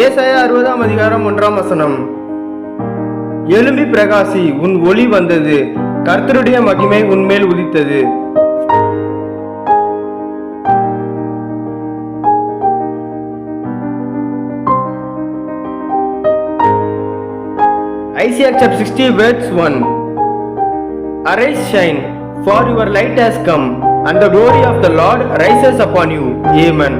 ஏசாயா 60ஆம் அதிகாரம் 1ஆம் வசனம். எழும்பி பிரகாசி, உன் ஒளி வந்தது, கர்த்தருடைய மகிமை உன்மேல் உதித்தது. Isaiah chapter 60 verse 1. Arise, shine, for your light has come, and the glory of the Lord rises upon you. Amen.